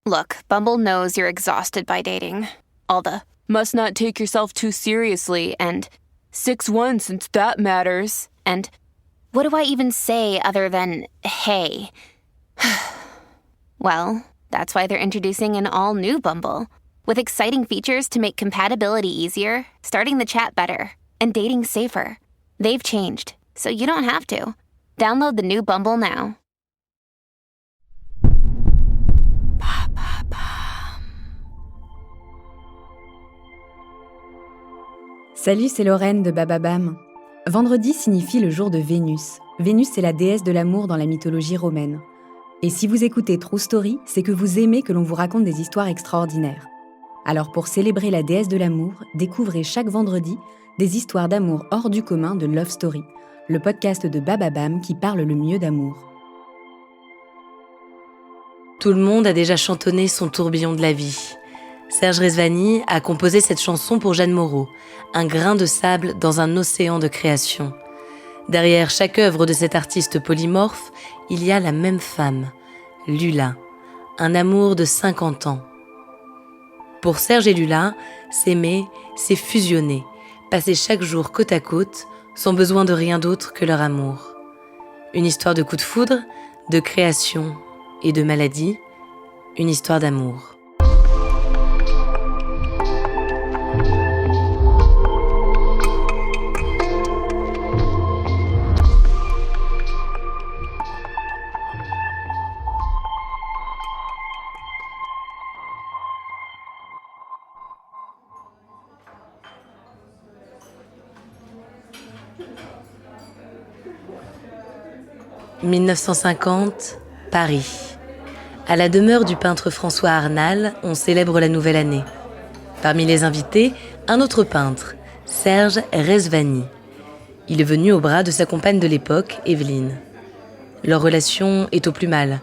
Look, Bumble knows you're exhausted by dating. All the must not take yourself too seriously and 6'1" since that matters. And what do I even say other than hey? Well, that's why they're introducing an all-new Bumble with exciting features to make compatibility easier, starting the chat better, and dating safer. They've changed, so you don't have to. Download the new Bumble now. Salut, c'est Lorraine de Bababam. Vendredi signifie le jour de Vénus. Vénus, c'est la déesse de l'amour dans la mythologie romaine. Et si vous écoutez True Story, c'est que vous aimez que l'on vous raconte des histoires extraordinaires. Alors pour célébrer la déesse de l'amour, découvrez chaque vendredi des histoires d'amour hors du commun de Love Story, le podcast de Bababam qui parle le mieux d'amour. Tout le monde a déjà chantonné son tourbillon de la vie. Serge Rezvani a composé cette chanson pour Jeanne Moreau, un grain de sable dans un océan de création. Derrière chaque œuvre de cet artiste polymorphe, il y a la même femme, Lula, un amour de 50 ans. Pour Serge et Lula, s'aimer, c'est fusionner, passer chaque jour côte à côte, sans besoin de rien d'autre que leur amour. Une histoire de coup de foudre, de création et de maladie, une histoire d'amour. « 1950, Paris. À la demeure du peintre François Arnal, on célèbre la nouvelle année. Parmi les invités, un autre peintre, Serge Rezvani. Il est venu au bras de sa compagne de l'époque, Evelyne. Leur relation est au plus mal.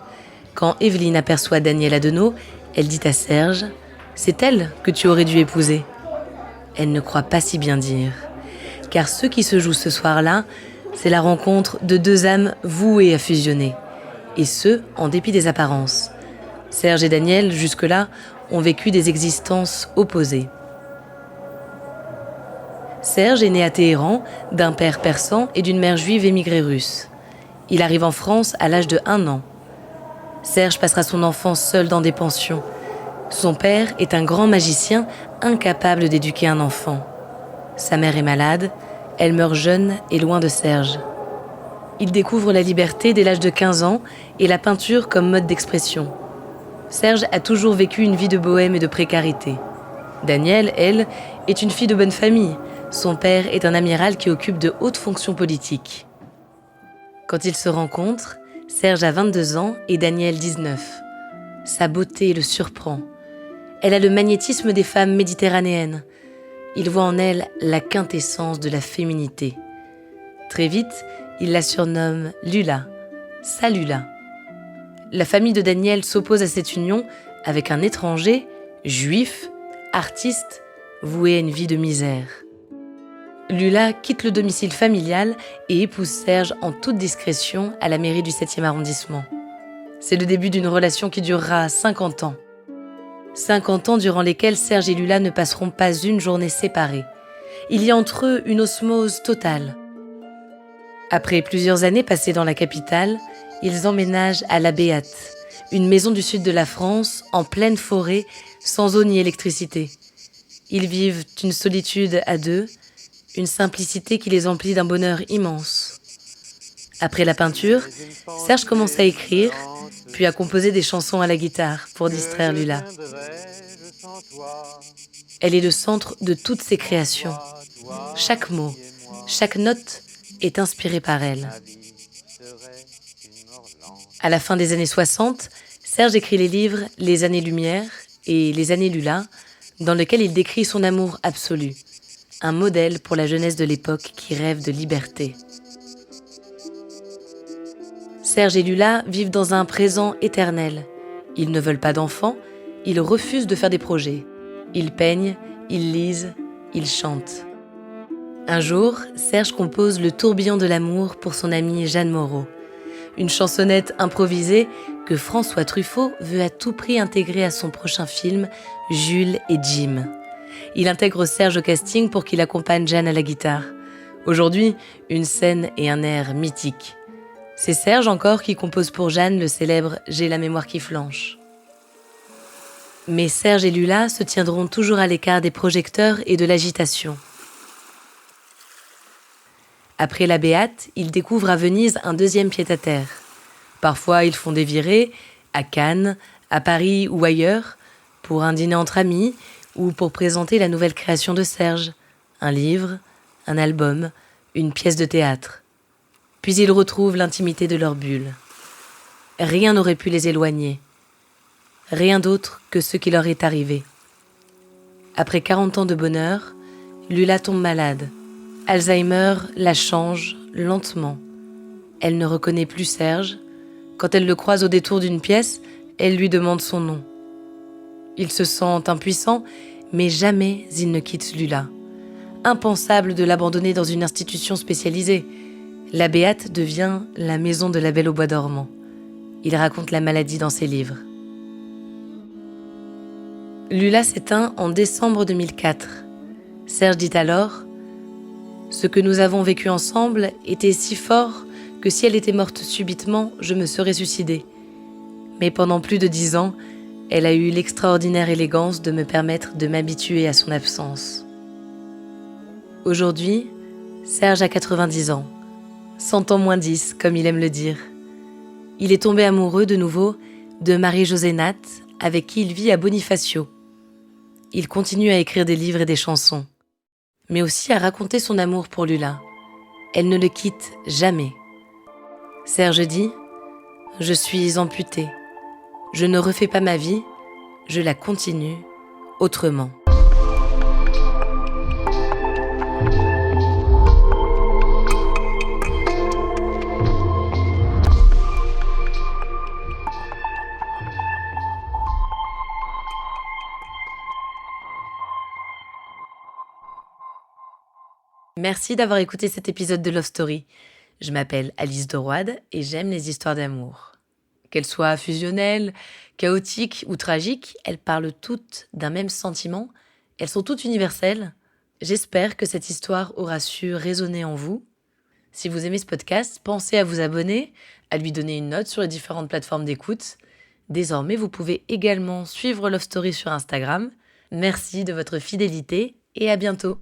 Quand Evelyne aperçoit Daniel Adenau, elle dit à Serge « C'est elle que tu aurais dû épouser ». Elle ne croit pas si bien dire. Car ce qui se joue ce soir-là, c'est la rencontre de deux âmes vouées à fusionner. Et ce, en dépit des apparences. Serge et Daniel, jusque-là, ont vécu des existences opposées. Serge est né à Téhéran, d'un père persan et d'une mère juive émigrée russe. Il arrive en France à l'âge de 1 an. Serge passera son enfance seul dans des pensions. Son père est un grand magicien, incapable d'éduquer un enfant. Sa mère est malade. Elle meurt jeune et loin de Serge. Il découvre la liberté dès l'âge de 15 ans et la peinture comme mode d'expression. Serge a toujours vécu une vie de bohème et de précarité. Danielle, elle, est une fille de bonne famille. Son père est un amiral qui occupe de hautes fonctions politiques. Quand ils se rencontrent, Serge a 22 ans et Danielle 19. Sa beauté le surprend. Elle a le magnétisme des femmes méditerranéennes. Il voit en elle la quintessence de la féminité. Très vite, il la surnomme Lula, sa Lula. La famille de Daniel s'oppose à cette union avec un étranger, juif, artiste, voué à une vie de misère. Lula quitte le domicile familial et épouse Serge en toute discrétion à la mairie du 7e arrondissement. C'est le début d'une relation qui durera 50 ans. 50 ans durant lesquels Serge et Lula ne passeront pas une journée séparée. Il y a entre eux une osmose totale. Après plusieurs années passées dans la capitale, ils emménagent à La Béate, une maison du sud de la France, en pleine forêt, sans eau ni électricité. Ils vivent une solitude à deux, une simplicité qui les emplit d'un bonheur immense. Après la peinture, Serge commence à écrire, puis à composer des chansons à la guitare pour distraire Lula. Elle est le centre de toutes ses créations. Chaque mot, chaque note est inspirée par elle. À la fin des années 60, Serge écrit les livres « Les années-lumière » et « Les années Lula », dans lesquels il décrit son amour absolu, un modèle pour la jeunesse de l'époque qui rêve de liberté. Serge et Lula vivent dans un présent éternel. Ils ne veulent pas d'enfants, ils refusent de faire des projets. Ils peignent, ils lisent, ils chantent. Un jour, Serge compose le tourbillon de l'amour pour son amie Jeanne Moreau. Une chansonnette improvisée que François Truffaut veut à tout prix intégrer à son prochain film Jules et Jim. Il intègre Serge au casting pour qu'il accompagne Jeanne à la guitare. Aujourd'hui, une scène et un air mythiques. C'est Serge encore qui compose pour Jeanne le célèbre « J'ai la mémoire qui flanche ». Mais Serge et Lula se tiendront toujours à l'écart des projecteurs et de l'agitation. Après La Béate, ils découvrent à Venise un deuxième pied-à-terre. Parfois, ils font des virées, à Cannes, à Paris ou ailleurs, pour un dîner entre amis ou pour présenter la nouvelle création de Serge, un livre, un album, une pièce de théâtre. Puis ils retrouvent l'intimité de leur bulle. Rien n'aurait pu les éloigner. Rien d'autre que ce qui leur est arrivé. Après 40 ans de bonheur, Lula tombe malade. Alzheimer la change lentement. Elle ne reconnaît plus Serge. Quand elle le croise au détour d'une pièce, elle lui demande son nom. Il se sent impuissant, mais jamais il ne quitte Lula. Impensable de l'abandonner dans une institution spécialisée. La Béate devient la maison de la Belle au bois dormant. Il raconte la maladie dans ses livres. Lula s'éteint en décembre 2004. Serge dit alors « Ce que nous avons vécu ensemble était si fort que si elle était morte subitement, je me serais suicidé. Mais pendant plus de 10 ans, elle a eu l'extraordinaire élégance de me permettre de m'habituer à son absence. » Aujourd'hui, Serge a 90 ans. 100 ans moins 10, comme il aime le dire. Il est tombé amoureux de nouveau de Marie-Josée Nat, avec qui il vit à Bonifacio. Il continue à écrire des livres et des chansons, mais aussi à raconter son amour pour Lula. Elle ne le quitte jamais. Serge dit « Je suis amputé. Je ne refais pas ma vie, je la continue autrement. » Merci d'avoir écouté cet épisode de Love Story. Je m'appelle Alice de Roide et j'aime les histoires d'amour. Qu'elles soient fusionnelles, chaotiques ou tragiques, elles parlent toutes d'un même sentiment. Elles sont toutes universelles. J'espère que cette histoire aura su résonner en vous. Si vous aimez ce podcast, pensez à vous abonner, à lui donner une note sur les différentes plateformes d'écoute. Désormais, vous pouvez également suivre Love Story sur Instagram. Merci de votre fidélité et à bientôt.